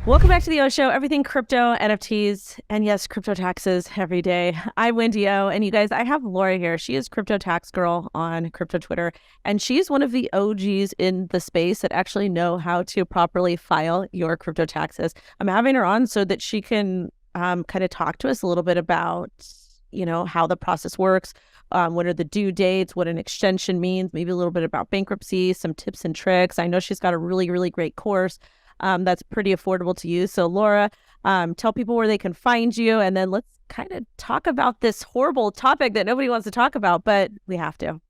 Welcome back to the O Show, everything crypto, NFTs, and yes, crypto taxes every day. I'm WendyO, and you guys, I have Laura here. She is Crypto Tax Girl on crypto Twitter, and she's one of the OGs in the space that actually know how to properly file your crypto taxes. I'm having her on so that she can kind of talk to us a little bit about, how the process works, what are the due dates, what an extension means, maybe a little bit about bankruptcy, some tips and tricks. I know she's got a really, really great course that's pretty affordable to use. So Laura, tell people where they can find you, and then let's kind of talk about this horrible topic that nobody wants to talk about, but we have to.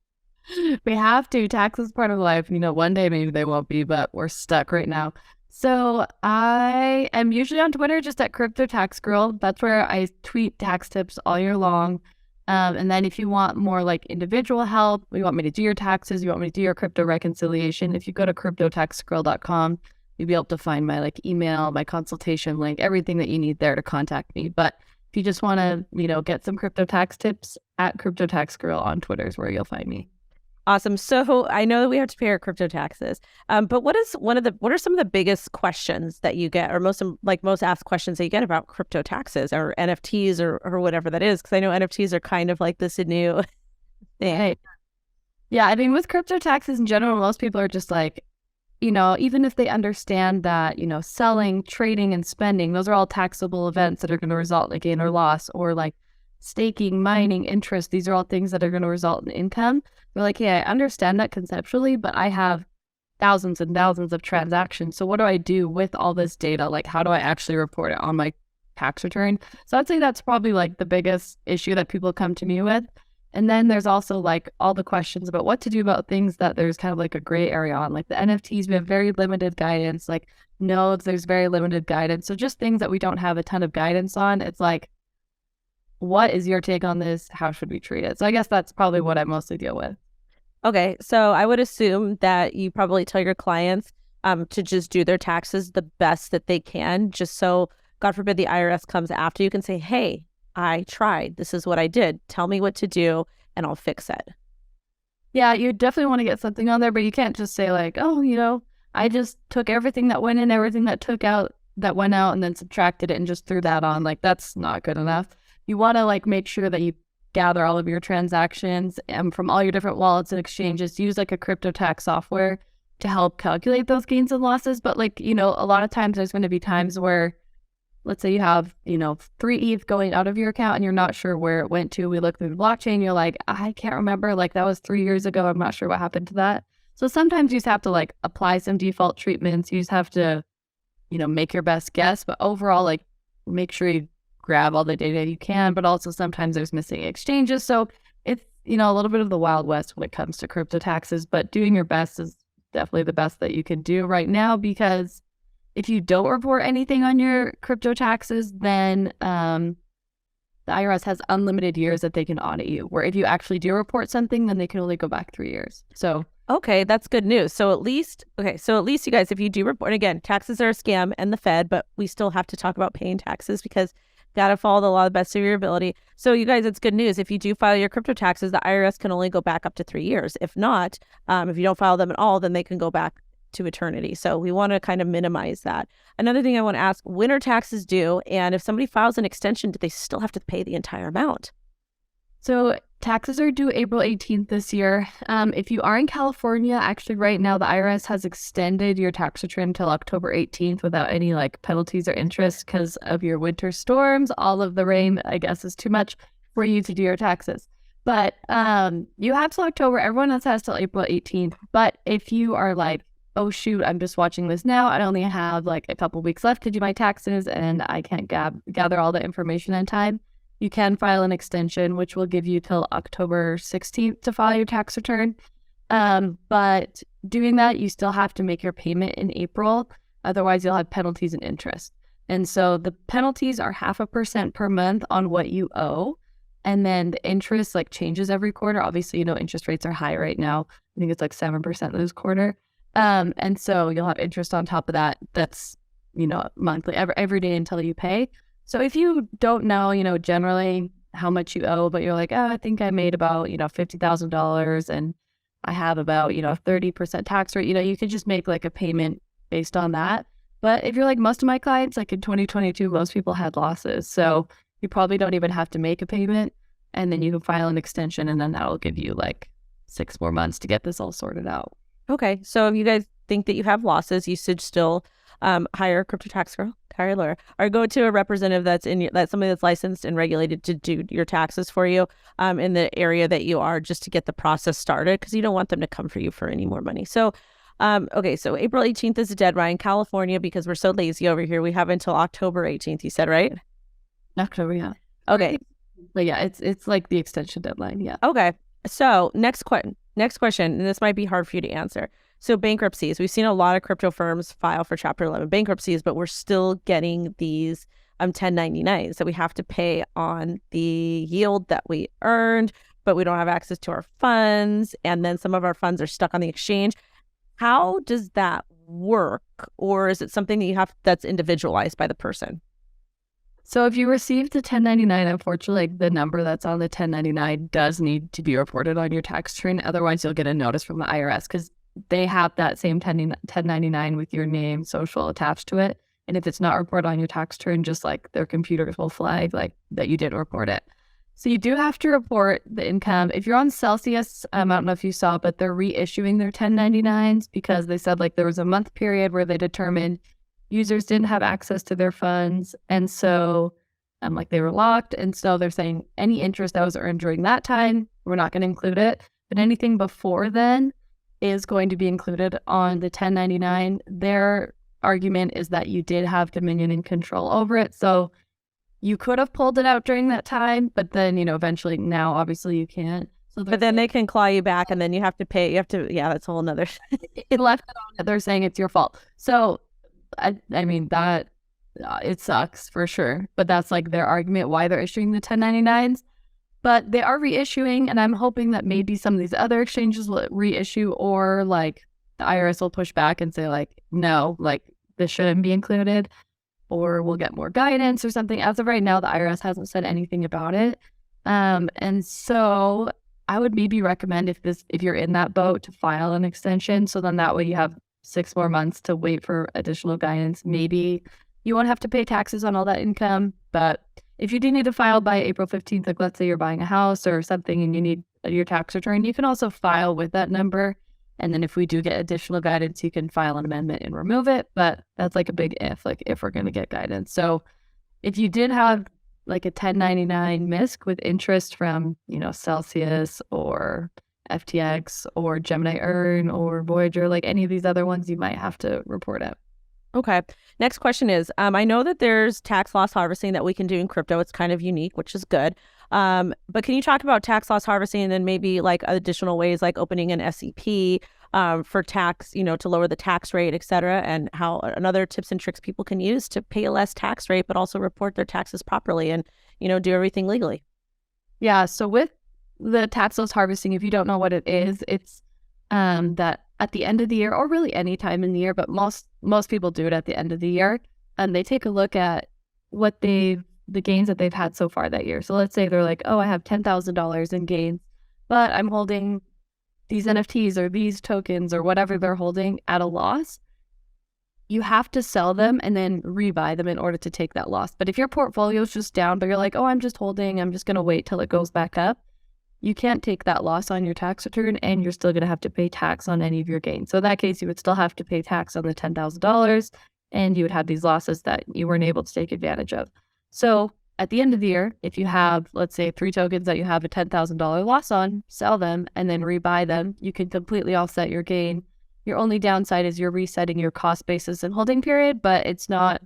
We have to. Tax is part of life. One day maybe they won't be, but we're stuck right now. So I am usually on Twitter just at Crypto Tax Girl. That's where I tweet tax tips all year long. And then if you want more like individual help, you want me to do your taxes, you want me to do your crypto reconciliation, if you go to cryptotaxgirl.com, you'll be able to find my email, my consultation link, everything that you need there to contact me. But if you just want to, get some crypto tax tips, at Crypto Tax Girl on Twitter is where you'll find me. Awesome. So I know that we have to pay our crypto taxes, but what are some of the biggest questions that you get, or most asked questions that you get about crypto taxes or NFTs or whatever that is? Because I know NFTs are kind of like this new thing. Hey. Yeah, with crypto taxes in general, most people are just like, even if they understand that, selling, trading, and spending, those are all taxable events that are going to result in a gain or loss, or like staking, mining, interest. These are all things that are going to result in income. They're like, yeah, I understand that conceptually, but I have thousands and thousands of transactions. So what do I do with all this data? Like, how do I actually report it on my tax return? So I'd say that's probably like the biggest issue that people come to me with. And then there's also like all the questions about what to do about things that there's kind of like a gray area on. Like the NFTs, we have very limited guidance. Like nodes, there's very limited guidance. So just things that we don't have a ton of guidance on. It's like, what is your take on this? How should we treat it? So I guess that's probably what I mostly deal with. Okay, so I would assume that you probably tell your clients to just do their taxes the best that they can, just so, God forbid, the IRS comes after you, can say, hey, I tried. This is what I did. Tell me what to do and I'll fix it. Yeah, you definitely want to get something on there, but you can't just say like, oh, I just took everything that went in, everything that went out, and then subtracted it and just threw that on. Like, that's not good enough. You want to like make sure that you gather all of your transactions from all your different wallets and exchanges. Use like a crypto tax software to help calculate those gains and losses. But like, a lot of times there's going to be times where, let's say you have, 3 ETH going out of your account and you're not sure where it went to. We look through the blockchain, you're like, I can't remember. Like, that was 3 years ago. I'm not sure what happened to that. So sometimes you just have to like apply some default treatments. You just have to, make your best guess. But overall, like, make sure you grab all the data you can. But also sometimes there's missing exchanges. So it's, a little bit of the Wild West when it comes to crypto taxes. But doing your best is definitely the best that you can do right now, because if you don't report anything on your crypto taxes, then the IRS has unlimited years that they can audit you, where if you actually do report something, then they can only go back 3 years. So, okay, that's good news. So at least you guys, if you do report, again, taxes are a scam and the Fed, but we still have to talk about paying taxes because got to follow the law the best of your ability. So you guys, it's good news. If you do file your crypto taxes, the IRS can only go back up to 3 years. If not, if you don't file them at all, then they can go back to eternity. So we want to kind of minimize that. Another thing I want to ask, when are taxes due? And if somebody files an extension, do they still have to pay the entire amount? So taxes are due April 18th this year. If you are in California, actually right now, the IRS has extended your tax return until October 18th without any like penalties or interest because of your winter storms. All of the rain, I guess, is too much for you to do your taxes. But you have till October. Everyone else has till April 18th. But if you are like, oh shoot, I'm just watching this now, I only have like a couple weeks left to do my taxes and I can't gather all the information in time, you can file an extension, which will give you till October 16th to file your tax return. But doing that, you still have to make your payment in April. Otherwise, you'll have penalties and interest. And so the penalties are 0.5% per month on what you owe. And then the interest like changes every quarter. Obviously, interest rates are high right now. I think it's like 7% this quarter. And so you'll have interest on top of that. That's, monthly, every day until you pay. So if you don't know, generally how much you owe, but you're like, oh, I think I made about, $50,000 and I have about, 30% tax rate, you can just make like a payment based on that. But if you're like most of my clients, like in 2022, most people had losses. So you probably don't even have to make a payment. And then you can file an extension, and then that'll give you like 6 more months to get this all sorted out. Okay. So if you guys think that you have losses, you should still hire a crypto tax girl, hire a lawyer, or go to a representative that's somebody that's licensed and regulated to do your taxes for you in the area that you are, just to get the process started, because you don't want them to come for you for any more money. So okay, so April 18th is the deadline. California, because we're so lazy over here, we have until October 18th, you said, right? October, yeah. Okay. But yeah, it's like the extension deadline, yeah. Okay. So next question, and this might be hard for you to answer. So bankruptcies, we've seen a lot of crypto firms file for Chapter 11 bankruptcies, but we're still getting these 1099s that we have to pay on the yield that we earned, but we don't have access to our funds. And then some of our funds are stuck on the exchange. How does that work? Or is it something that you have that's individualized by the person? So if you received the 1099, unfortunately, the number that's on the 1099 does need to be reported on your tax return. Otherwise, you'll get a notice from the IRS, because they have that same 1099 with your name, social attached to it. And if it's not reported on your tax return, just like their computers will flag like that you didn't report it. So you do have to report the income. If you're on Celsius, I don't know if you saw, but they're reissuing their 1099s because they said like there was a month period where they determined users didn't have access to their funds. And so like they were locked. And so they're saying any interest that was earned during that time, we're not going to include it. But anything before then is going to be included on the 1099. Their argument is that you did have dominion and control over it. So you could have pulled it out during that time, but then, eventually now, obviously you can't. So but then they can claw you back, and then you have to pay. Yeah, that's a whole nother. It left it on it. They're saying it's your fault. So, I mean, that it sucks for sure. But that's like their argument why they're issuing the 1099s. But they are reissuing, and I'm hoping that maybe some of these other exchanges will reissue, or like the IRS will push back and say like, no, like this shouldn't be included, or we'll get more guidance or something. As of right now, the IRS hasn't said anything about it. And so I would maybe recommend if you're in that boat to file an extension. So then that way you have 6 more months to wait for additional guidance. Maybe you won't have to pay taxes on all that income. But if you do need to file by April 15th, like let's say you're buying a house or something and you need your tax return, you can also file with that number. And then if we do get additional guidance, you can file an amendment and remove it. But that's like a big if we're going to get guidance. So if you did have like a 1099 MISC with interest from, Celsius or FTX or Gemini Earn or Voyager, like any of these other ones, you might have to report it. Okay. Next question is, I know that there's tax loss harvesting that we can do in crypto. It's kind of unique, which is good. But can you talk about tax loss harvesting and then maybe like additional ways like opening an SEP for tax, to lower the tax rate, et cetera, and other tips and tricks people can use to pay a less tax rate, but also report their taxes properly and, do everything legally? Yeah. So with the tax loss harvesting, if you don't know what it is, it's that at the end of the year, or really any time in the year, but most people do it at the end of the year, and they take a look at what the gains that they've had so far that year. So let's say they're like, oh, I have $10,000 in gains, but I'm holding these NFTs or these tokens or whatever they're holding at a loss. You have to sell them and then rebuy them in order to take that loss. But if your portfolio is just down, but you're like, oh, I'm just going to wait till it goes back up, you can't take that loss on your tax return, and you're still going to have to pay tax on any of your gains. So in that case, you would still have to pay tax on the $10,000, and you would have these losses that you weren't able to take advantage of. So at the end of the year, if you have, let's say, 3 tokens that you have a $10,000 loss on, sell them and then rebuy them. You can completely offset your gain. Your only downside is you're resetting your cost basis and holding period, but it's not,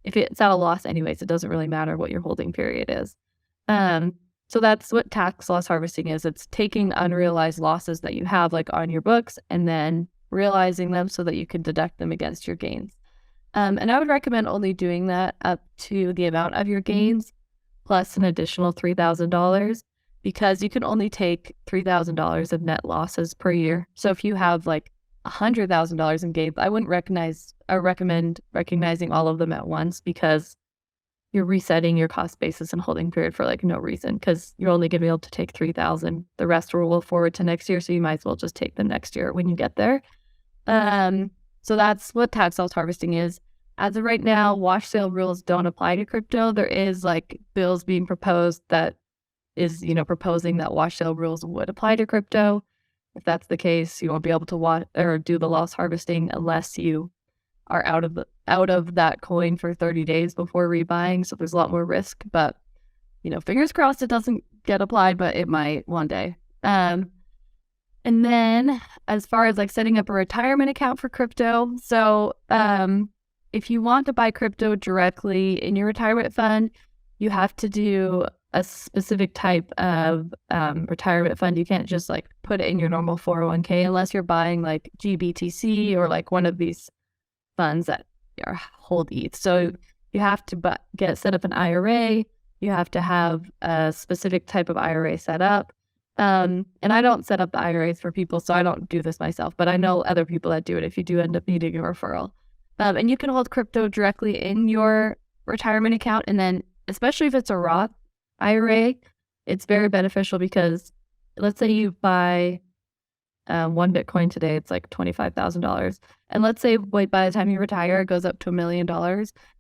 if it's at a loss anyways, it doesn't really matter what your holding period is. So that's what tax loss harvesting is. It's taking unrealized losses that you have like on your books and then realizing them so that you can deduct them against your gains. And I would recommend only doing that up to the amount of your gains plus an additional $3,000, because you can only take $3,000 of net losses per year. So if you have like $100,000 in gains, I wouldn't recommend recognizing all of them at once, because you're resetting your cost basis and holding period for like no reason, because you're only going to be able to take 3,000. The rest will roll forward to next year, so you might as well just take them next year when you get there. So that's what tax loss harvesting is. As of right now, wash sale rules don't apply to crypto. There is like bills being proposed that is, proposing that wash sale rules would apply to crypto. If that's the case, you won't be able to watch or do the loss harvesting unless you are out of that coin for 30 days before rebuying. So there's a lot more risk, but fingers crossed it doesn't get applied, but it might one day. And then as far as like setting up a retirement account for crypto, so if you want to buy crypto directly in your retirement fund, you have to do a specific type of retirement fund. You can't just like put it in your normal 401k unless you're buying like GBTC or like one of these funds that hold ETH. So you have to set up an IRA. You have to have a specific type of IRA set up. And I don't set up the IRAs for people, so I don't do this myself, but I know other people that do it if you do end up needing a referral. And you can hold crypto directly in your retirement account. And then especially if it's a Roth IRA, it's very beneficial because let's say you buy one Bitcoin today, it's like $25,000. And let's say by the time you retire, it goes up to $1 million.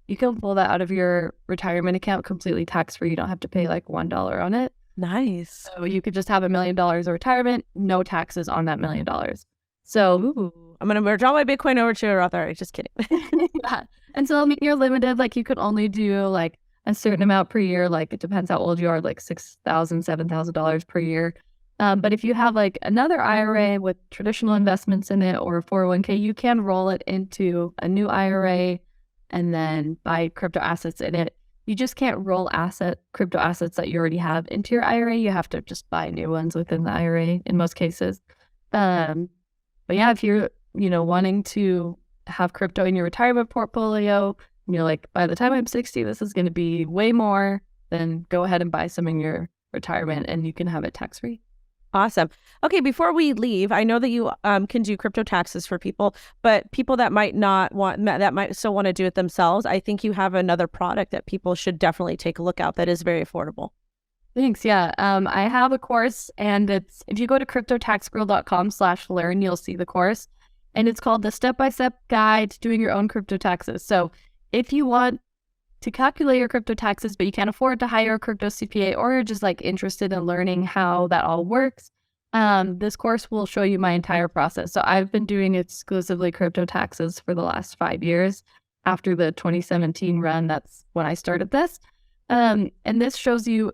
You can pull that out of your retirement account completely tax-free. You don't have to pay like $1 on it. Nice. So you could just have $1 million of retirement, no taxes on that $1 million. So ooh, I'm going to draw my Bitcoin over to a Roth IRA. Just kidding. Yeah. And so you're limited. Like you could only do like a certain amount per year. Like it depends how old you are, like $6,000, $7,000 per year. But if you have like another IRA with traditional investments in it or a 401k, you can roll it into a new IRA and then buy crypto assets in it. You just can't roll crypto assets that you already have into your IRA. You have to just buy new ones within the IRA in most cases. But yeah, if you're, wanting to have crypto in your retirement portfolio, you're like, by the time I'm 60, this is going to be way more, then go ahead and buy some in your retirement and you can have it tax-free. Awesome. Okay, before we leave, I know that you can do crypto taxes for people, but people that might still want to do it themselves, I think you have another product that people should definitely take a look at that is very affordable. Thanks. Yeah. I have a course, and if you go to cryptotaxgirl.com/learn, you'll see the course, and it's called the step-by-step guide to doing your own crypto taxes. So if you want to calculate your crypto taxes, but you can't afford to hire a crypto CPA, or you're just like interested in learning how that all works, this course will show you my entire process. So I've been doing exclusively crypto taxes for the last 5 years. After the 2017 run, that's when I started this. And this shows you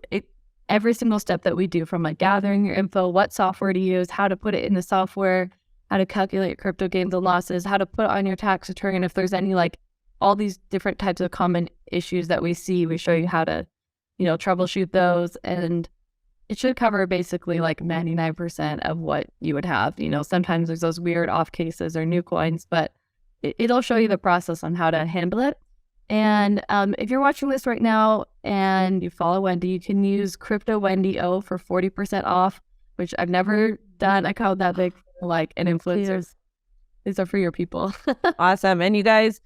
every single step that we do, from like gathering your info, what software to use, how to put it in the software, how to calculate crypto gains and losses, how to put it on your tax return. If there's any like all these different types of common issues that we see, we show you how to, troubleshoot those. And it should cover basically like 99% of what you would have. Sometimes there's those weird off cases or new coins, but it'll show you the process on how to handle it. And if you're watching this right now and you follow Wendy, you can use CryptoWendyO for 40% off, which I've never done a code that big for like an influencer. These are for your people. Awesome. And you guys,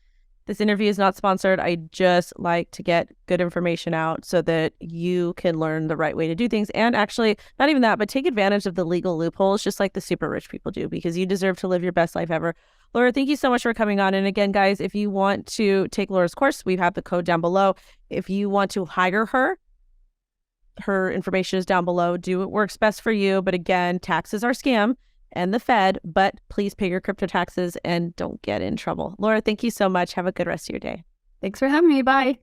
this interview is not sponsored. I just like to get good information out so that you can learn the right way to do things. And actually, not even that, but take advantage of the legal loopholes, just like the super rich people do, because you deserve to live your best life ever. Laura, thank you so much for coming on. And again, guys, if you want to take Laura's course, we have the code down below. If you want to hire her information is down below. Do what works best for you. But again, taxes are scam and the Fed, but please pay your crypto taxes and don't get in trouble. Laura, thank you so much. Have a good rest of your day. Thanks for having me. Bye.